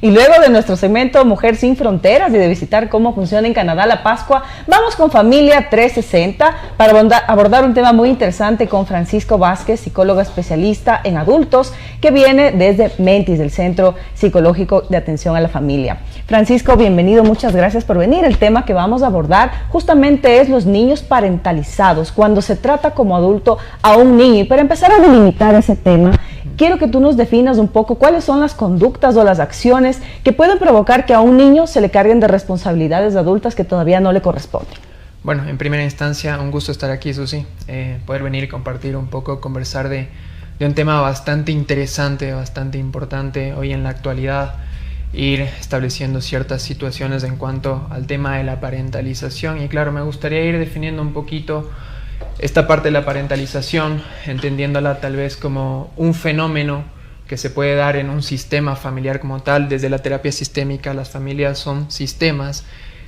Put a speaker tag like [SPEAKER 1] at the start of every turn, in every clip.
[SPEAKER 1] Y luego de nuestro segmento Mujer Sin Fronteras y de visitar cómo funciona en Canadá la Pascua, vamos con Familia 360 para abordar un tema muy interesante con Francisco Vázquez, psicólogo especialista en adultos, que viene desde Mentis, del Centro Psicológico de Atención a la Familia. Francisco, bienvenido, muchas gracias por venir. El tema que vamos a abordar justamente es los niños parentalizados, cuando se trata como adulto a un niño. Y para empezar a delimitar ese tema, quiero que tú nos definas un poco cuáles son las conductas o las acciones que pueden provocar que a un niño se le carguen de responsabilidades adultas que todavía no le corresponden.
[SPEAKER 2] Bueno, en primera instancia, un gusto estar aquí, Susi, poder venir y compartir un poco, conversar de un tema bastante interesante, bastante importante hoy en la actualidad, ir estableciendo ciertas situaciones en cuanto al tema de la parentalización. Y claro, me gustaría ir definiendo un poquito esta parte de la parentalización, entendiéndola tal vez como un fenómeno que se puede dar en un sistema familiar como tal. Desde la terapia sistémica, las familias son sistemas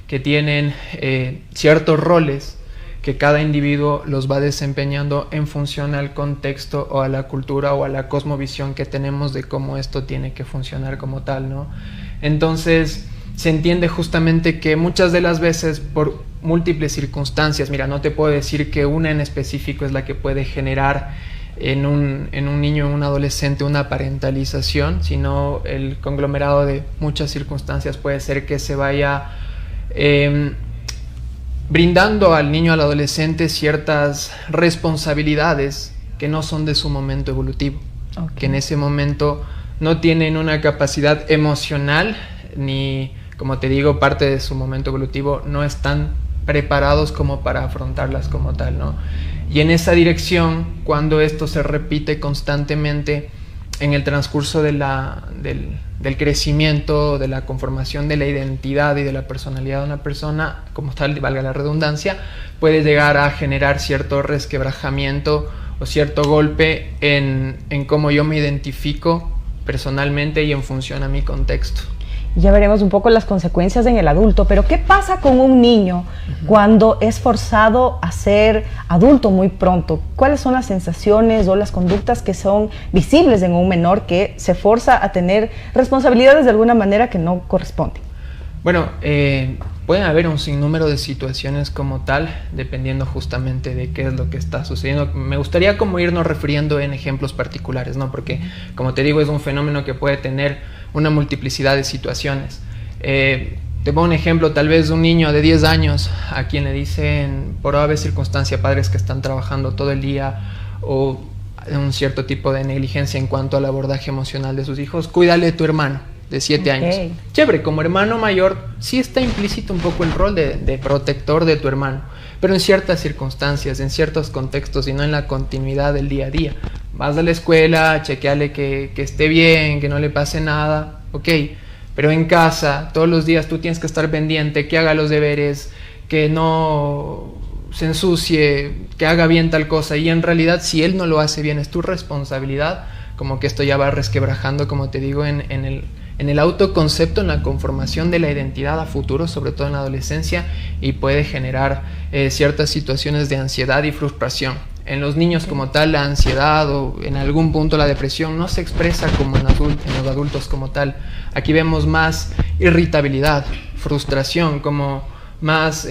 [SPEAKER 2] que tienen ciertos roles que cada individuo los va desempeñando en función al contexto o a la cultura o a la cosmovisión que tenemos de cómo esto tiene que funcionar como tal, ¿no? Entonces se entiende justamente que muchas de las veces por múltiples circunstancias, mira, no te puedo decir que una en específico es la que puede generar en un niño, en un adolescente, una parentalización, sino el conglomerado de muchas circunstancias puede ser que se vaya brindando al niño, al adolescente, ciertas responsabilidades que no son de su momento evolutivo, que en ese momento no tienen una capacidad emocional, ni, como te digo, parte de su momento evolutivo, no están preparados como para afrontarlas como tal, ¿no? Y en esa dirección, cuando esto se repite constantemente en el transcurso del crecimiento, de la conformación de la identidad y de la personalidad de una persona, como tal, valga la redundancia, puede llegar a generar cierto resquebrajamiento o cierto golpe en cómo yo me identifico personalmente y en función a mi contexto.
[SPEAKER 1] Ya veremos un poco las consecuencias en el adulto, pero ¿qué pasa con un niño cuando es forzado a ser adulto muy pronto? ¿Cuáles son las sensaciones o las conductas que son visibles en un menor que se forza a tener responsabilidades de alguna manera que no corresponden?
[SPEAKER 2] Bueno, pueden haber un sinnúmero de situaciones como tal, dependiendo justamente de qué es lo que está sucediendo. Me gustaría como irnos refiriendo en ejemplos particulares, ¿no? Porque, como te digo, es un fenómeno que puede tener una multiplicidad de situaciones. Te pongo un ejemplo, tal vez un niño de 10 años a quien le dicen, por ave circunstancia, padres que están trabajando todo el día o un cierto tipo de negligencia en cuanto al abordaje emocional de sus hijos, cuídale de tu hermano de 7 años. Chévere, como hermano mayor sí está implícito un poco el rol de protector de tu hermano, pero en ciertas circunstancias, en ciertos contextos y no en la continuidad del día a día. Vas a la escuela, chequeale que esté bien, que no le pase nada, ok, pero en casa todos los días tú tienes que estar pendiente, que haga los deberes, que no se ensucie, que haga bien tal cosa, y en realidad si él no lo hace bien es tu responsabilidad. Como que esto ya va resquebrajando, como te digo, en el autoconcepto, en la conformación de la identidad a futuro, sobre todo en la adolescencia, y puede generar ciertas situaciones de ansiedad y frustración. En los niños como tal, la ansiedad o en algún punto la depresión no se expresa como en los adultos como tal. Aquí vemos más irritabilidad, frustración, como más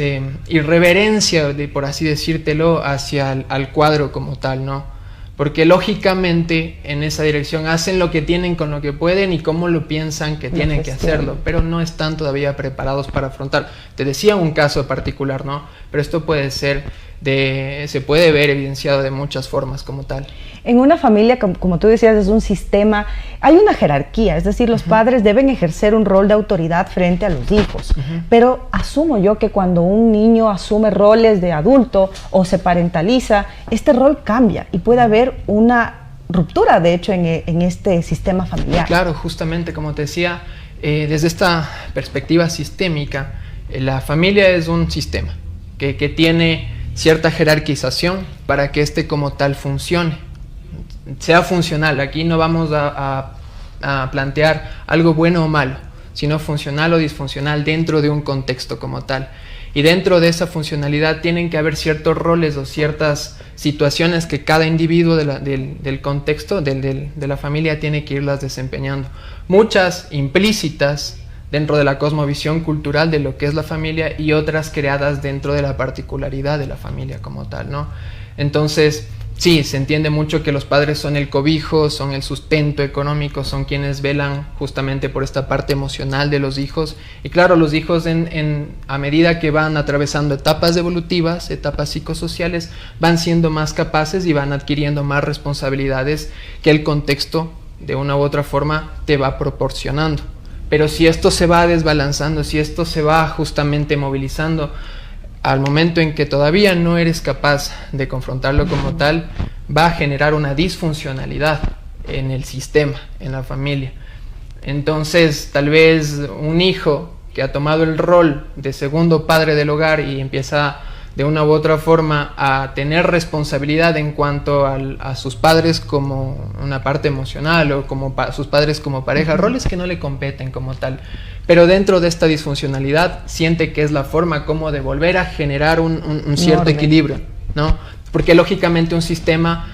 [SPEAKER 2] irreverencia, por así decírtelo, hacia al cuadro como tal, ¿no? Porque lógicamente en esa dirección hacen lo que tienen con lo que pueden y cómo lo piensan que tienen que hacerlo, pero no están todavía preparados para afrontar. Te decía un caso particular, ¿no? Pero esto puede ser se puede ver evidenciado de muchas formas como tal.
[SPEAKER 1] En una familia, como tú decías, es un sistema, hay una jerarquía, es decir, los padres deben ejercer un rol de autoridad frente a los hijos, pero asumo yo que cuando un niño asume roles de adulto o se parentaliza, este rol cambia y puede haber una ruptura, de hecho, en este sistema familiar.
[SPEAKER 2] Claro, justamente, como te decía, desde esta perspectiva sistémica, la familia es un sistema que tiene cierta jerarquización para que este como tal funcione, sea funcional. Aquí no vamos a plantear algo bueno o malo, sino funcional o disfuncional dentro de un contexto como tal. Y dentro de esa funcionalidad tienen que haber ciertos roles o ciertas situaciones que cada individuo del contexto, de la familia, tiene que irlas desempeñando. Muchas implícitas dentro de la cosmovisión cultural de lo que es la familia y otras creadas dentro de la particularidad de la familia como tal, ¿no? Entonces, sí, se entiende mucho que los padres son el cobijo, son el sustento económico, son quienes velan justamente por esta parte emocional de los hijos. Y claro, los hijos a medida que van atravesando etapas evolutivas, etapas psicosociales, van siendo más capaces y van adquiriendo más responsabilidades que el contexto de una u otra forma te va proporcionando. Pero si esto se va desbalanzando, si esto se va justamente movilizando, al momento en que todavía no eres capaz de confrontarlo como tal, va a generar una disfuncionalidad en el sistema, en la familia. Entonces, tal vez un hijo que ha tomado el rol de segundo padre del hogar y empieza de una u otra forma a tener responsabilidad en cuanto a sus padres como una parte emocional o como sus padres como pareja, roles que no le competen como tal. Pero dentro de esta disfuncionalidad siente que es la forma como de volver a generar un cierto equilibrio, ¿no? Porque lógicamente un sistema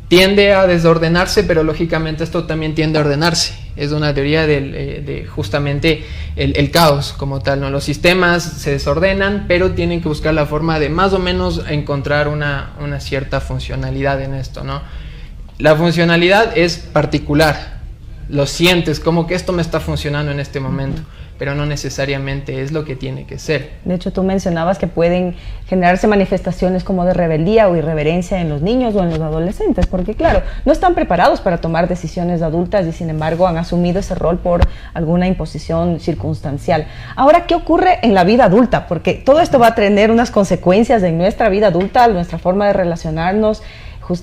[SPEAKER 2] tiende a desordenarse, pero lógicamente esto también tiende a ordenarse. Es una teoría de justamente el caos como tal, ¿no? Los sistemas se desordenan, pero tienen que buscar la forma de más o menos encontrar una cierta funcionalidad en esto, ¿no? La funcionalidad es particular. Lo sientes como que esto me está funcionando en este momento, pero no necesariamente es lo que tiene que ser.
[SPEAKER 1] De hecho, tú mencionabas que pueden generarse manifestaciones como de rebeldía o irreverencia en los niños o en los adolescentes, porque claro, no están preparados para tomar decisiones adultas y sin embargo han asumido ese rol por alguna imposición circunstancial. Ahora, ¿qué ocurre en la vida adulta? Porque todo esto va a tener unas consecuencias en nuestra vida adulta, nuestra forma de relacionarnos,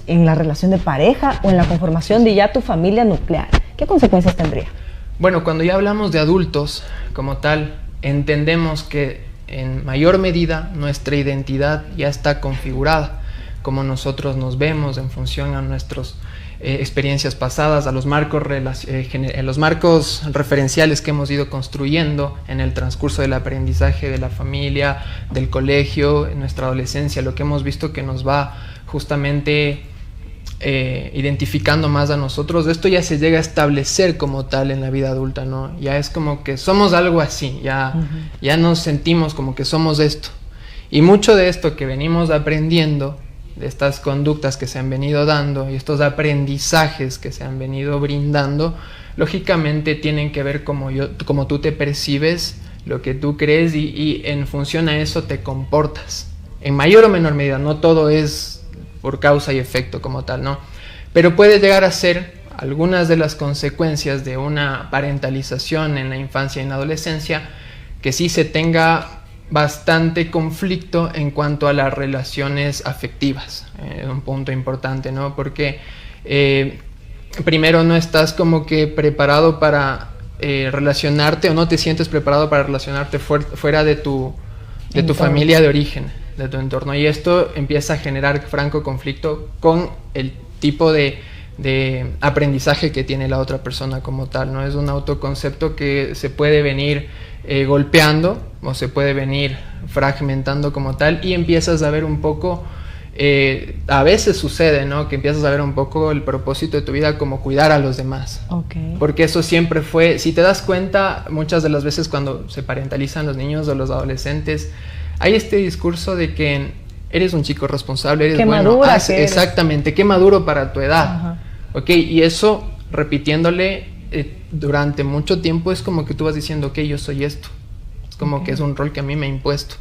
[SPEAKER 1] en la relación de pareja o en la conformación de ya tu familia nuclear. ¿Qué consecuencias tendría?
[SPEAKER 2] Bueno, cuando ya hablamos de adultos como tal, entendemos que en mayor medida nuestra identidad ya está configurada, como nosotros nos vemos en función a nuestras experiencias pasadas, a los marcos referenciales que hemos ido construyendo en el transcurso del aprendizaje de la familia, del colegio, en nuestra adolescencia, lo que hemos visto que nos va justamente identificando más a nosotros. Esto ya se llega a establecer como tal en la vida adulta, ¿no? Ya es como que somos algo así, ya nos sentimos como que somos esto. Y mucho de esto que venimos aprendiendo, de estas conductas que se han venido dando y estos aprendizajes que se han venido brindando, lógicamente tienen que ver como tú te percibes, lo que tú crees y en función a eso te comportas. En mayor o menor medida, no todo es por causa y efecto como tal, ¿no? Pero puede llegar a ser algunas de las consecuencias de una parentalización en la infancia y en la adolescencia, que sí se tenga bastante conflicto en cuanto a las relaciones afectivas. Es un punto importante, ¿no? Porque primero no estás como que preparado para relacionarte o no te sientes preparado para relacionarte fuera de tu familia de origen, de tu entorno, y esto empieza a generar franco conflicto con el tipo de aprendizaje que tiene la otra persona como tal, ¿no? Es un autoconcepto que se puede venir golpeando o se puede venir fragmentando como tal, y empiezas a ver un poco, a veces sucede, ¿no? Que empiezas a ver un poco el propósito de tu vida como cuidar a los demás.
[SPEAKER 1] Okay.
[SPEAKER 2] Porque eso siempre fue, si te das cuenta, muchas de las veces cuando se parentalizan los niños o los adolescentes, hay este discurso de que eres un chico responsable, eres bueno,
[SPEAKER 1] madura
[SPEAKER 2] exactamente, qué maduro para tu edad.
[SPEAKER 1] Ajá.
[SPEAKER 2] Ok, y eso repitiéndole durante mucho tiempo es como que tú vas diciendo, ok, yo soy esto. Es como que es un rol que a mí me ha impuesto.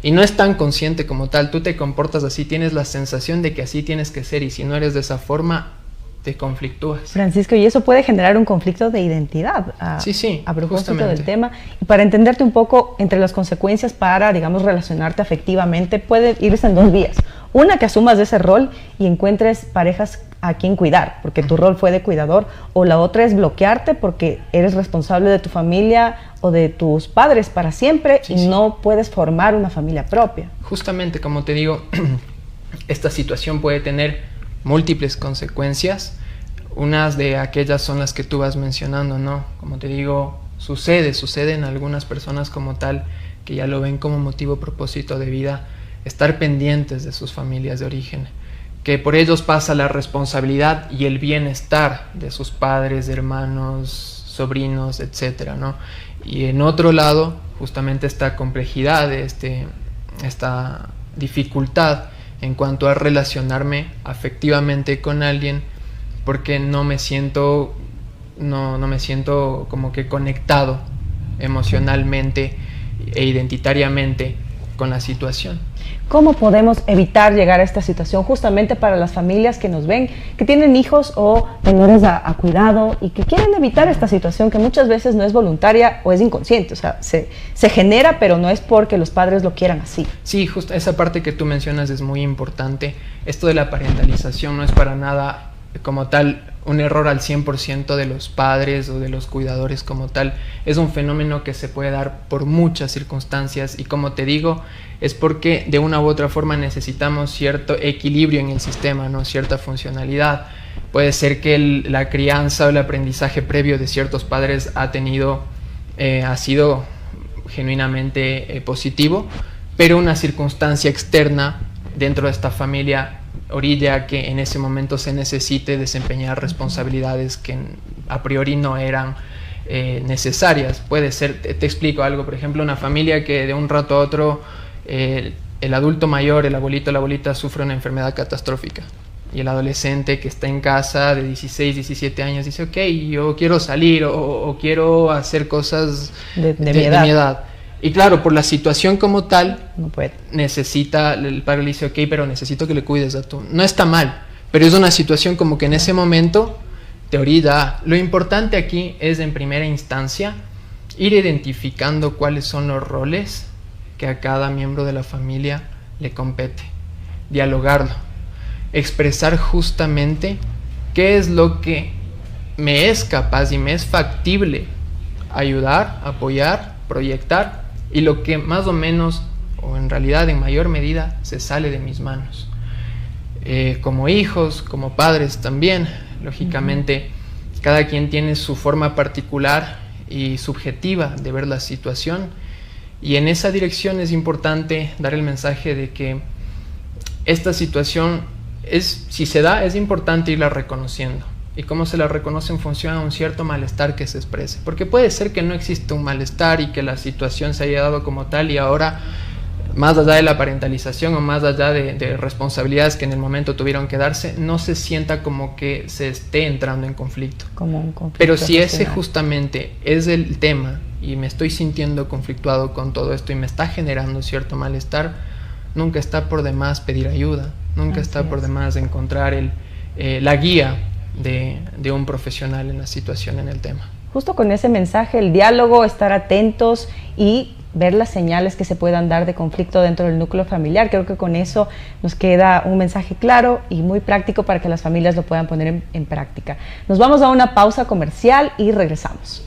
[SPEAKER 2] Y no es tan consciente como tal, tú te comportas así, tienes la sensación de que así tienes que ser, y si no eres de esa forma, te conflictúas.
[SPEAKER 1] Francisco, y eso puede generar un conflicto de identidad
[SPEAKER 2] sí,
[SPEAKER 1] a propósito
[SPEAKER 2] justamente
[SPEAKER 1] del tema. Y para entenderte un poco, entre las consecuencias para, digamos, relacionarte afectivamente, puede irse en dos vías. Una, que asumas ese rol y encuentres parejas a quien cuidar, porque tu rol fue de cuidador, o la otra es bloquearte porque eres responsable de tu familia o de tus padres para siempre y no puedes formar una familia propia.
[SPEAKER 2] Justamente, como te digo, esta situación puede tener múltiples consecuencias. Unas de aquellas son las que tú vas mencionando, ¿no? Como te digo, sucede en algunas personas como tal que ya lo ven como motivo, propósito de vida, estar pendientes de sus familias de origen, que por ellos pasa la responsabilidad y el bienestar de sus padres, hermanos, sobrinos, etcétera, ¿no? Y en otro lado, justamente esta complejidad, esta dificultad en cuanto a relacionarme afectivamente con alguien, porque no me siento como que conectado emocionalmente e identitariamente con la situación.
[SPEAKER 1] ¿Cómo podemos evitar llegar a esta situación justamente para las familias que nos ven, que tienen hijos o menores a cuidado y que quieren evitar esta situación que muchas veces no es voluntaria o es inconsciente? O sea, se genera, pero no es porque los padres lo quieran así.
[SPEAKER 2] Sí, justo esa parte que tú mencionas es muy importante. Esto de la parentalización no es para nada como tal un error al 100% de los padres o de los cuidadores como tal. Es un fenómeno que se puede dar por muchas circunstancias y, como te digo, es porque de una u otra forma necesitamos cierto equilibrio en el sistema, ¿no? Cierta funcionalidad. Puede ser que la crianza o el aprendizaje previo de ciertos padres ha sido genuinamente positivo, pero una circunstancia externa dentro de esta familia orilla que en ese momento se necesite desempeñar responsabilidades que a priori no eran necesarias. Puede ser, te explico algo, por ejemplo, una familia que de un rato a otro el adulto mayor, el abuelito o la abuelita sufre una enfermedad catastrófica y el adolescente que está en casa de 16, 17 años dice, ok, yo quiero salir o quiero hacer cosas de mi edad. Y claro, por la situación como tal,
[SPEAKER 1] no puede.
[SPEAKER 2] Necesita, el padre le dice, ok, pero necesito que le cuides a tu... No está mal, pero es una situación como que en ese momento te orilla. Lo importante aquí es, en primera instancia, ir identificando cuáles son los roles que a cada miembro de la familia le compete. Dialogarlo. Expresar justamente qué es lo que me es capaz y me es factible ayudar, apoyar, proyectar, y lo que más o menos, o en realidad en mayor medida, se sale de mis manos. Como hijos, como padres también, lógicamente, cada quien tiene su forma particular y subjetiva de ver la situación, y en esa dirección es importante dar el mensaje de que esta situación si se da, es importante irla reconociendo. Y cómo se la reconoce en función a un cierto malestar que se exprese. Porque puede ser que no exista un malestar y que la situación se haya dado como tal y ahora, más allá de la parentalización o más allá de responsabilidades que en el momento tuvieron que darse, no se sienta como que se esté entrando en conflicto.
[SPEAKER 1] Como un conflicto.
[SPEAKER 2] Pero si ese justamente es el tema y me estoy sintiendo conflictuado con todo esto y me está generando cierto malestar, nunca está por demás pedir ayuda, nunca está por demás encontrar la guía de un profesional en la situación, en el tema.
[SPEAKER 1] Justo con ese mensaje, el diálogo, estar atentos y ver las señales que se puedan dar de conflicto dentro del núcleo familiar. Creo que con eso nos queda un mensaje claro y muy práctico para que las familias lo puedan poner en práctica. Nos vamos a una pausa comercial y regresamos.